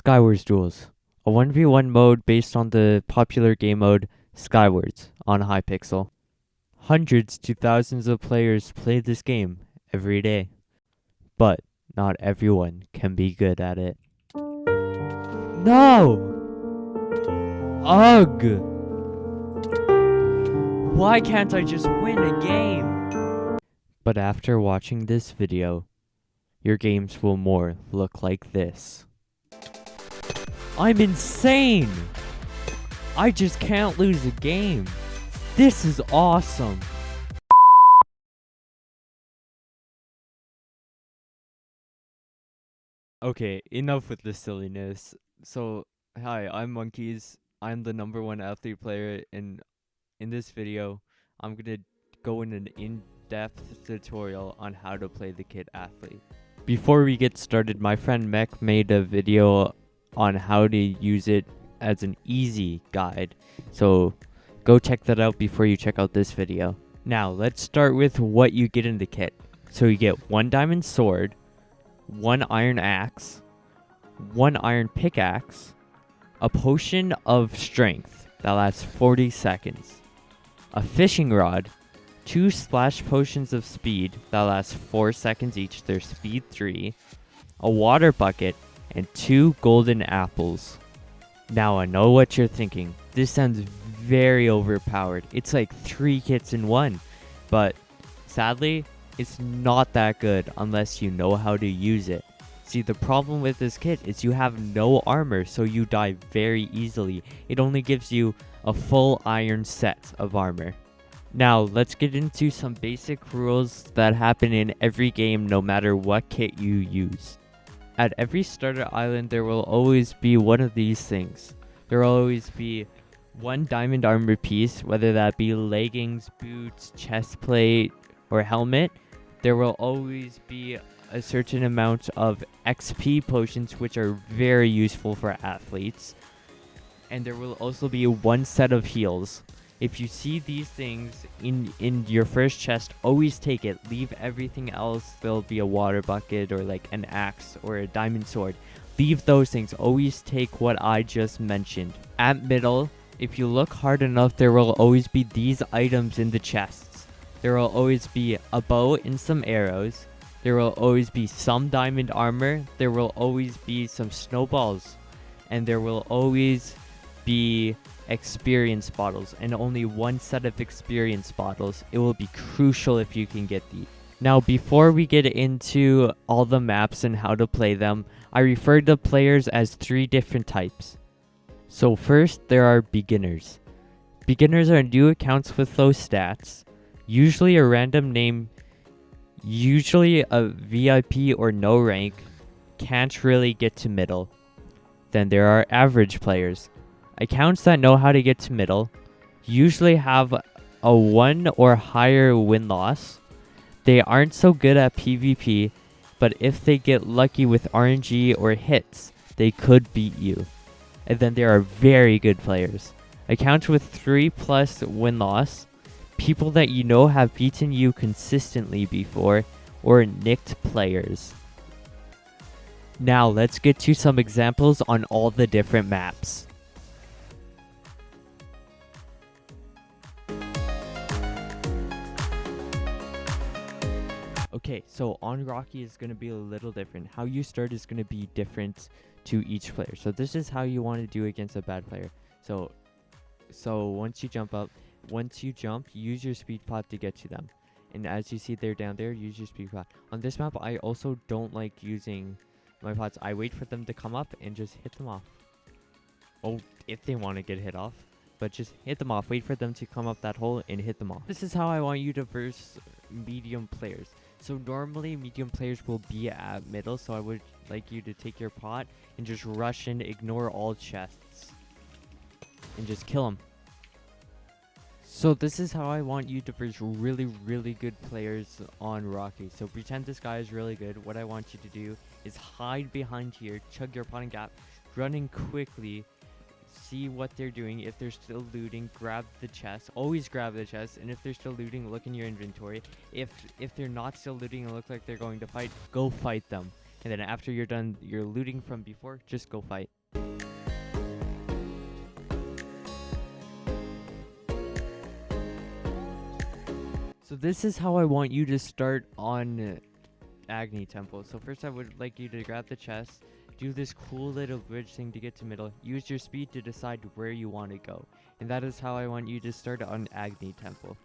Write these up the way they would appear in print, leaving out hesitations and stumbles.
Skywars Duels, a 1v1 mode based on the popular game mode Skywars on Hypixel. Hundreds to thousands of players play this game every day, but not everyone can be good at it. No! Ugh! Why can't I just win a game? But after watching this video, your games will more look like this. I'm insane! I just can't lose a game. This is awesome. Okay, enough with the silliness. So, hi, I'm Monkeys. I'm the #1 athlete player, and in this video, I'm gonna go in an in-depth tutorial on how to play the kit athlete. Before we get started, my friend Mech made a video on how to use it as an easy guide. So go check that out before you check out this video. Now let's start with what you get in the kit. So you get 1 diamond sword, 1 iron axe, 1 iron pickaxe, a potion of strength that lasts 40 seconds, a fishing rod, 2 splash potions of speed that last 4 seconds each, they're speed 3, a water bucket, and 2 golden apples. Now I know what you're thinking. This sounds very overpowered. It's like 3 kits in 1. But sadly, it's not that good unless you know how to use it. See, the problem with this kit is you have no armor, so you die very easily. It only gives you a full iron set of armor. Now, let's get into some basic rules that happen in every game no matter what kit you use. At every starter island, there will always be one of these things. There will always be 1 diamond armor piece, whether that be leggings, boots, chest plate, or helmet. There will always be a certain amount of XP potions, which are very useful for athletes. And there will also be 1 set of heals. If you see these things in your first chest, always take it. Leave everything else. There'll be a water bucket or like an axe or a diamond sword. Leave those things. Always take what I just mentioned. At middle, if you look hard enough, there will always be these items in the chests. There will always be a bow and some arrows. There will always be some diamond armor. There will always be some snowballs. And there will always be experience bottles, and only 1 set of experience bottles. It will be crucial if you can get these. Now, before we get into all the maps and how to play them, I refer to players as 3 different types. So first, there are beginners. Beginners are new accounts with low stats, usually a random name, usually a VIP or no rank, can't really get to middle. Then there are average players. Accounts that know how to get to middle, usually have a 1 or higher win-loss. They aren't so good at PvP, but if they get lucky with RNG or hits, they could beat you. And then there are very good players. Accounts with 3+ win-loss, people that you know have beaten you consistently before, or nicked players. Now let's get to some examples on all the different maps. Okay, so on Rocky is going to be a little different. How you start is going to be different to each player. So this is how you want to do against a bad player. So once you jump up, use your speed pod to get to them. And as you see they're down there, use your speed pod. On this map, I also don't like using my pods. I wait for them to come up and just hit them off. Oh, if they want to get hit off. But just hit them off. Wait for them to come up that hole and hit them off. This is how I want you to verse medium players. So normally medium players will be at middle, so I would like you to take your pot and just rush in, ignore all chests, and just kill them. So this is how I want you to verse really, really good players on Rocky. So pretend this guy is really good. What I want you to do is hide behind here, chug your pot and gap, run in quickly, see what they're doing. If they're still looting, grab the chest. Always grab the chest. And if they're still looting, look in your inventory. If they're not still looting and look like they're going to fight, go fight them. And then after you're done your looting from before, just go fight. So this is how I want you to start on AGNI Temple. So first I would like you to grab the chest, do this cool little bridge thing to get to middle, use your speed to decide where you want to go. And that is how I want you to start on AGNI Temple.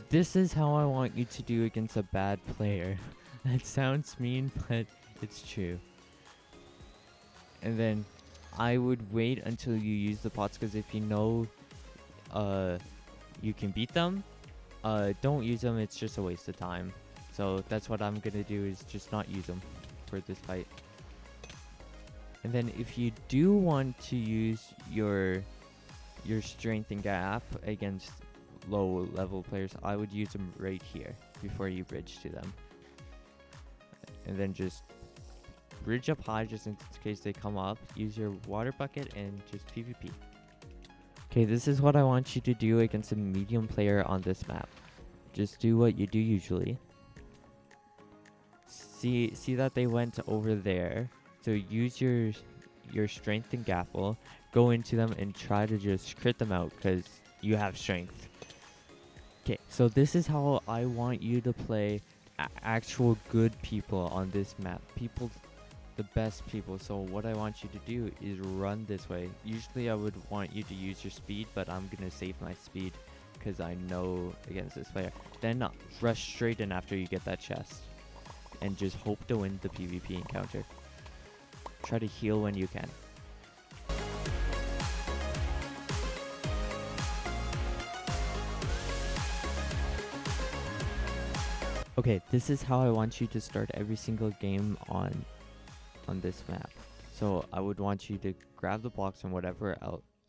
This is how I want you to do against a bad player. That sounds mean, but it's true. And then I would wait until you use the pots, because if you know you can beat them, don't use them. It's just a waste of time. So that's what I'm gonna do, is just not use them for this fight. And then if you do want to use your strength and gap against low level players, I would use them right here before you bridge to them. And then just bridge up high just in case they come up. Use your water bucket and just PvP. Okay, this is what I want you to do against a medium player on this map. Just do what you do usually. See that they went over there. So use your strength and gapple. Go into them and try to just crit them out because you have strength. Okay, so this is how I want you to play actual good people on this map. People, the best people. So what I want you to do is run this way. Usually I would want you to use your speed, but I'm gonna save my speed because I know against this player. Then rush straight in after you get that chest and just hope to win the PvP encounter. Try to heal when you can. Okay, this is how I want you to start every single game on this map. So I would want you to grab the blocks and whatever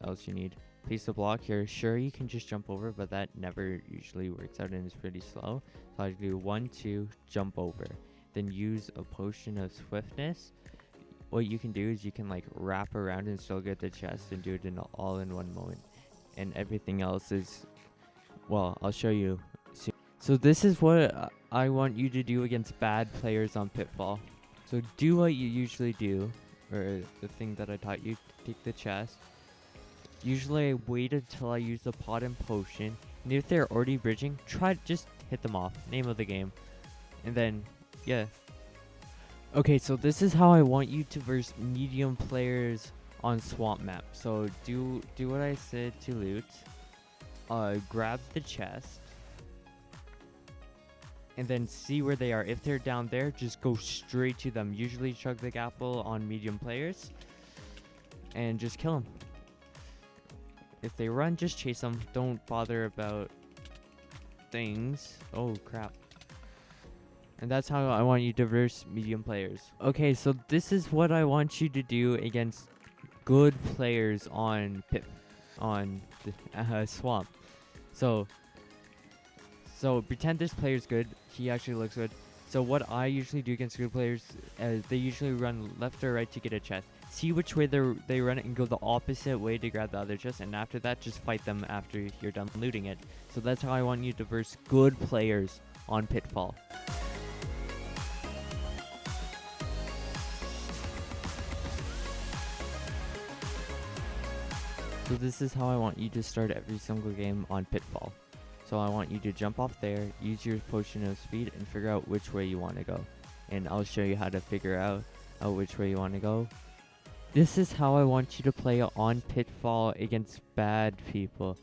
else you need. Place the block here. Sure, you can just jump over, but that never usually works out and is pretty slow. So I do 1, 2, jump over. Then use a potion of swiftness. What you can do is you can like wrap around and still get the chest and do it all in one moment. And everything else is, well, I'll show you soon. So this is what I want you to do against bad players on Pitfall. So do what you usually do, or the thing that I taught you. Take the chest. Usually I wait until I use the pot and potion, and if they're already bridging, just hit them off. Name of the game. And then, yeah. Okay, so this is how I want you to verse medium players on Swamp Map. So do what I said to loot. Grab the chest. And then see where they are. If they're down there, just go straight to them. Usually chug the gapple on medium players. And just kill them. If they run, just chase them. Don't bother about things. Oh, crap. And that's how I want you to verse medium players. Okay, so this is what I want you to do against good players on Swamp. So pretend this player's good. He actually looks good. So what I usually do against good players, they usually run left or right to get a chest. See which way they run it and go the opposite way to grab the other chest. And after that, just fight them after you're done looting it. So that's how I want you to verse good players on Pitfall. So this is how I want you to start every single game on Pitfall. So I want you to jump off there, use your potion of speed, and figure out which way you want to go. And I'll show you how to figure out which way you want to go. This is how I want you to play on Pitfall against bad people.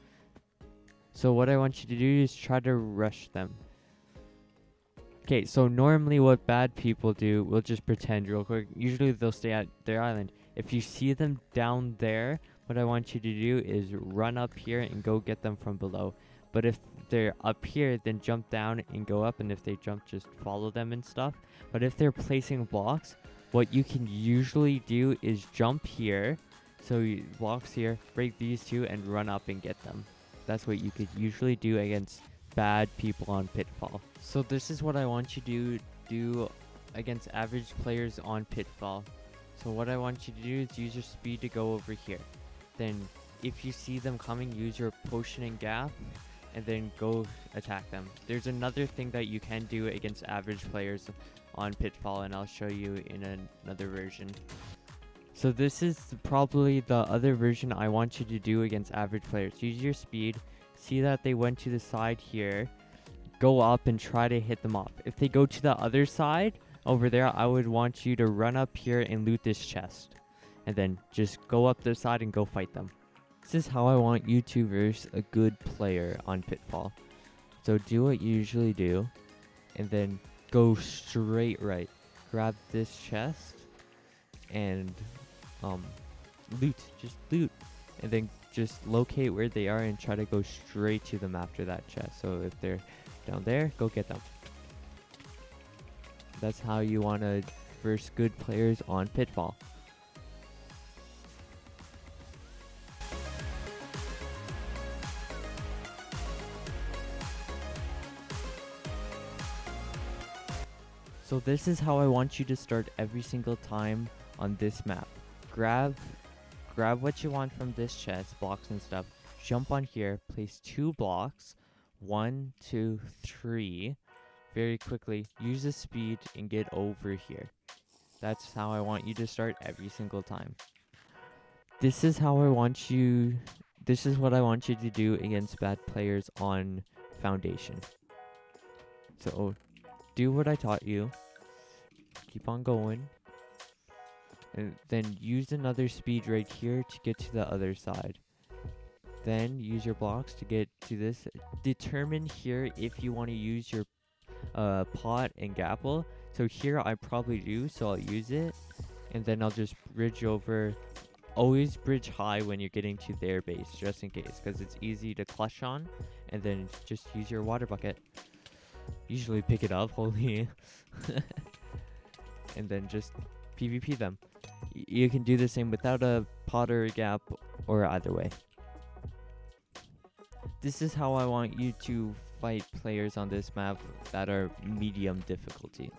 So what I want you to do is try to rush them. Okay, so normally what bad people do, we'll just pretend real quick. Usually they'll stay at their island. If you see them down there, what I want you to do is run up here and go get them from below. But if they're up here, then jump down and go up. And if they jump, just follow them and stuff. But if they're placing blocks, what you can usually do is jump here. So blocks here, break these two, and run up and get them. That's what you could usually do against bad people on Pitfall. So this is what I want you to do against average players on Pitfall. So what I want you to do is use your speed to go over here. Then if you see them coming, use your potion and gap, and then go attack them. There's another thing that you can do against average players on Pitfall, and I'll show you in another version. So this is probably the other version I want you to do against average players. Use your speed, see that they went to the side here, go up and try to hit them off. If they go to the other side over there, I would want you to run up here and loot this chest, and then just go up the side and go fight them. This is how I want you to verse a good player on Pitfall. So do what you usually do, and then go straight right. Grab this chest and loot. Just loot. And then just locate where they are and try to go straight to them after that chest. So if they're down there, go get them. That's how you want to verse good players on Pitfall. So this is how I want you to start every single time on this map. Grab what you want from this chest, blocks and stuff. Jump on here, place 2 blocks, 1, 2, 3. Very quickly, use the speed and get over here. That's how I want you to start every single time. This is what I want you to do against bad players on Foundation. So do what I taught you. Keep on going. And then use another speed right here to get to the other side. Then use your blocks to get to this. Determine here if you want to use your pot and gapple. So here I probably do, so I'll use it. And then I'll just bridge over. Always bridge high when you're getting to their base, just in case, because it's easy to clutch on. And then just use your water bucket. Usually pick it up, holy. And then just PvP them. You can do the same without a pot or a gap, or either way. This is how I want you to fight players on this map that are medium difficulty.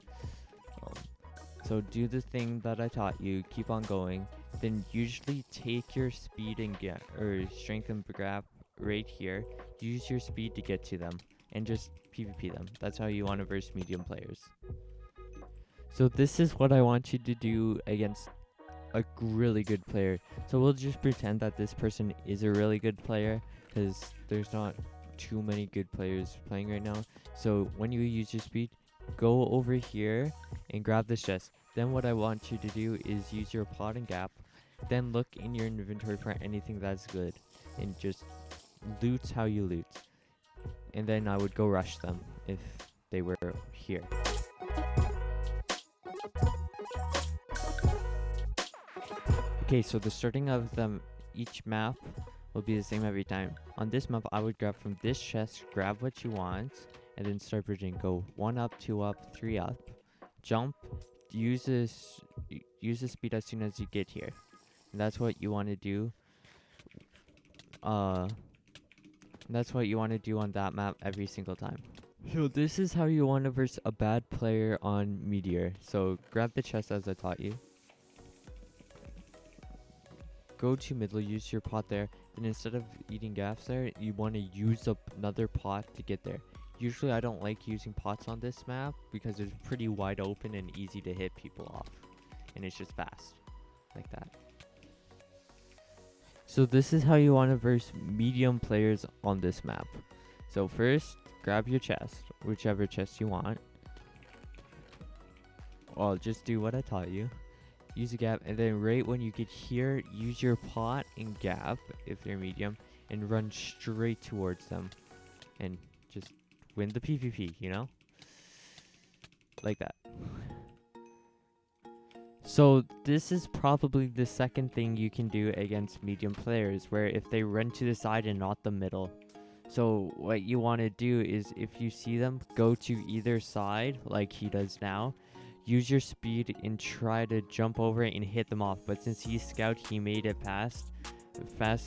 So do the thing that I taught you, keep on going, then usually take your speed and strength and grab right here. Use your speed to get to them and just PvP them. That's how you want to verse medium players. So this is what I want you to do against a really good player. So we'll just pretend that this person is a really good player, because there's not too many good players playing right now. So when you use your speed, go over here and grab this chest. Then what I want you to do is use your pot and gap. Then look in your inventory for anything that's good, and just loot how you loot. And then I would go rush them if they were here. Okay, so the starting of each map will be the same every time. On this map, I would grab from this chest, grab what you want, and then start bridging. Go 1 up, 2 up, 3 up, jump, use the speed as soon as you get here. And that's what you want to do. That's what you want to do on that map every single time. So this is how you want to verse a bad player on Meteor. So grab the chest as I taught you. Go to middle, use your pot there, and instead of eating gaps there, you want to use another pot to get there. Usually I don't like using pots on this map because it's pretty wide open and easy to hit people off, and it's just fast like that. So this is how you want to verse medium players on this map. So first, grab your chest, whichever chest you want. Well, just do what I taught you. Use a gap, and then right when you get here, use your pot and gap if they're medium, and run straight towards them, and just win the PvP, you know? Like that. So this is probably the second thing you can do against medium players, where if they run to the side and not the middle. So what you want to do is, if you see them, go to either side like he does now. Use your speed and try to jump over it and hit them off. But since he's scout, he made it past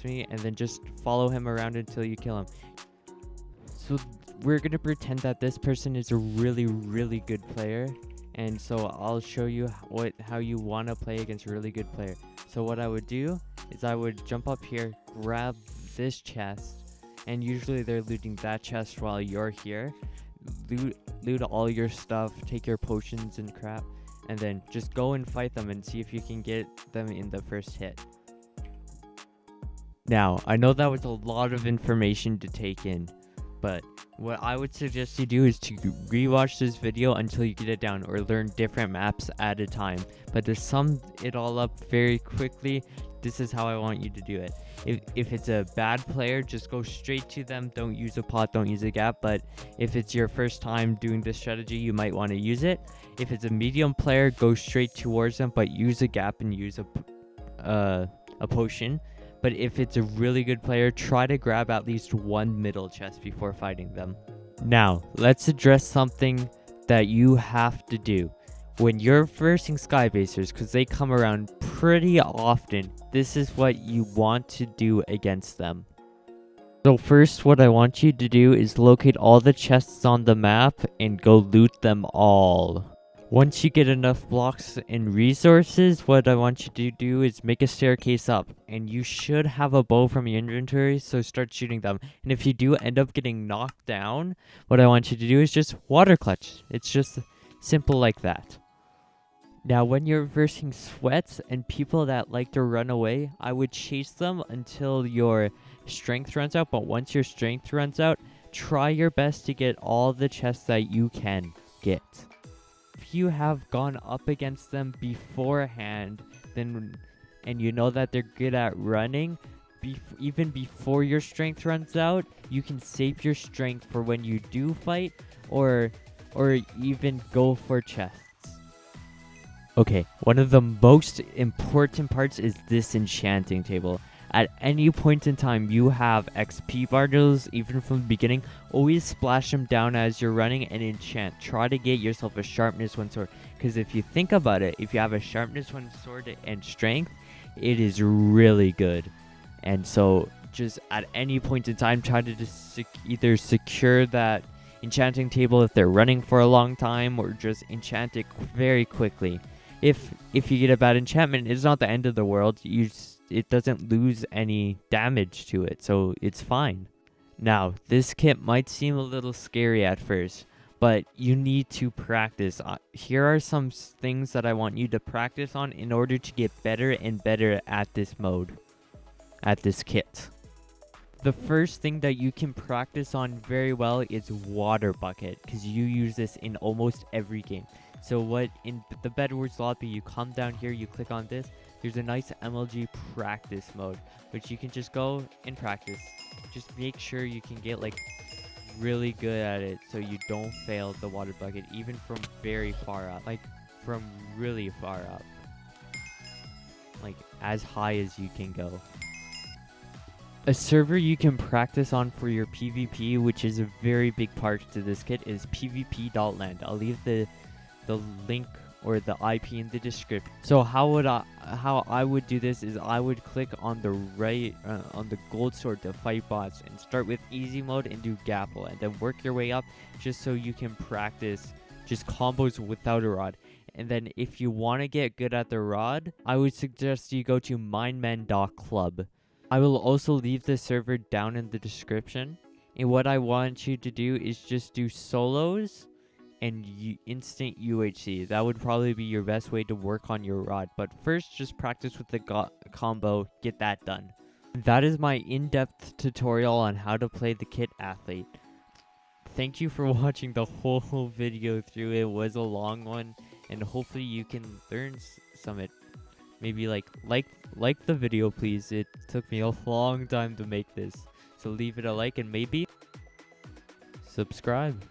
me, and then just follow him around until you kill him. So we're going to pretend that this person is a really, really good player. And so I'll show you how you want to play against a really good player. So what I would do is I would jump up here, grab this chest, and usually they're looting that chest while you're here. Loot loot all your stuff, take your potions and crap, and then just go and fight them and see if you can get them in the first hit. Now, I know that was a lot of information to take in, but what I would suggest you do is to rewatch this video until you get it down, or learn different maps at a time. But to sum it all up very quickly, this is how I want you to do it. If it's a bad player, just go straight to them. Don't use a pot, don't use a gap. But if it's your first time doing this strategy, you might want to use it. If it's a medium player, go straight towards them, but use a gap and use a potion. But if it's a really good player, try to grab at least one middle chest before fighting them. Now, let's address something that you have to do. When you're versing skybasers, because they come around pretty often, this is what you want to do against them. So first, what I want you to do is locate all the chests on the map and go loot them all. Once you get enough blocks and resources, what I want you to do is make a staircase up, and you should have a bow from your inventory, so start shooting them. And if you do end up getting knocked down, what I want you to do is just water clutch. It's just simple like that. Now, when you're versing sweats and people that like to run away, I would chase them until your strength runs out, but once your strength runs out, try your best to get all the chests that you can get. If you have gone up against them beforehand, then and you know that they're good at running, even before your strength runs out, you can save your strength for when you do fight, or even go for chests. Okay, one of the most important parts is this enchanting table. At any point in time, you have XP bundles, even from the beginning. Always splash them down as you're running and enchant. Try to get yourself a sharpness 1 sword. Because if you think about it, if you have a sharpness 1 sword and strength, it is really good. And so, just at any point in time, try to just either secure that enchanting table if they're running for a long time, or just enchant it very quickly. If you get a bad enchantment, it's not the end of the world. It doesn't lose any damage to it, so it's fine. Now, this kit might seem a little scary at first, but you need to practice. Here are some things that I want you to practice on in order to get better and better at this mode, at this kit. The first thing that you can practice on very well is water bucket, because you use this in almost every game. So what in the Bedwars lobby, you come down here, you click on this, there's a nice MLG practice mode, which you can just go and practice. Just make sure you can get like really good at it so you don't fail the water bucket, even from very far up, like from really far up, like as high as you can go. A server you can practice on for your PvP, which is a very big part to this kit, is pvp.land. I'll leave the link or the IP in the description. So how I would do this is I would click on the right on the gold sword to fight boss, and start with easy mode and do gapple, and then work your way up just so you can practice just combos without a rod. And then if you want to get good at the rod, I would suggest you go to minemen.club. I will also leave the server down in the description. And what I want you to do is just do solos and instant UHC. That would probably be your best way to work on your rod. But first, just practice with the combo, get that done. That is my in-depth tutorial on how to play the kit athlete. Thank you for watching the whole video through. It was a long one, and hopefully you can learn some of it. Maybe like the video, please. It took me a long time to make this. So leave it a like and maybe subscribe.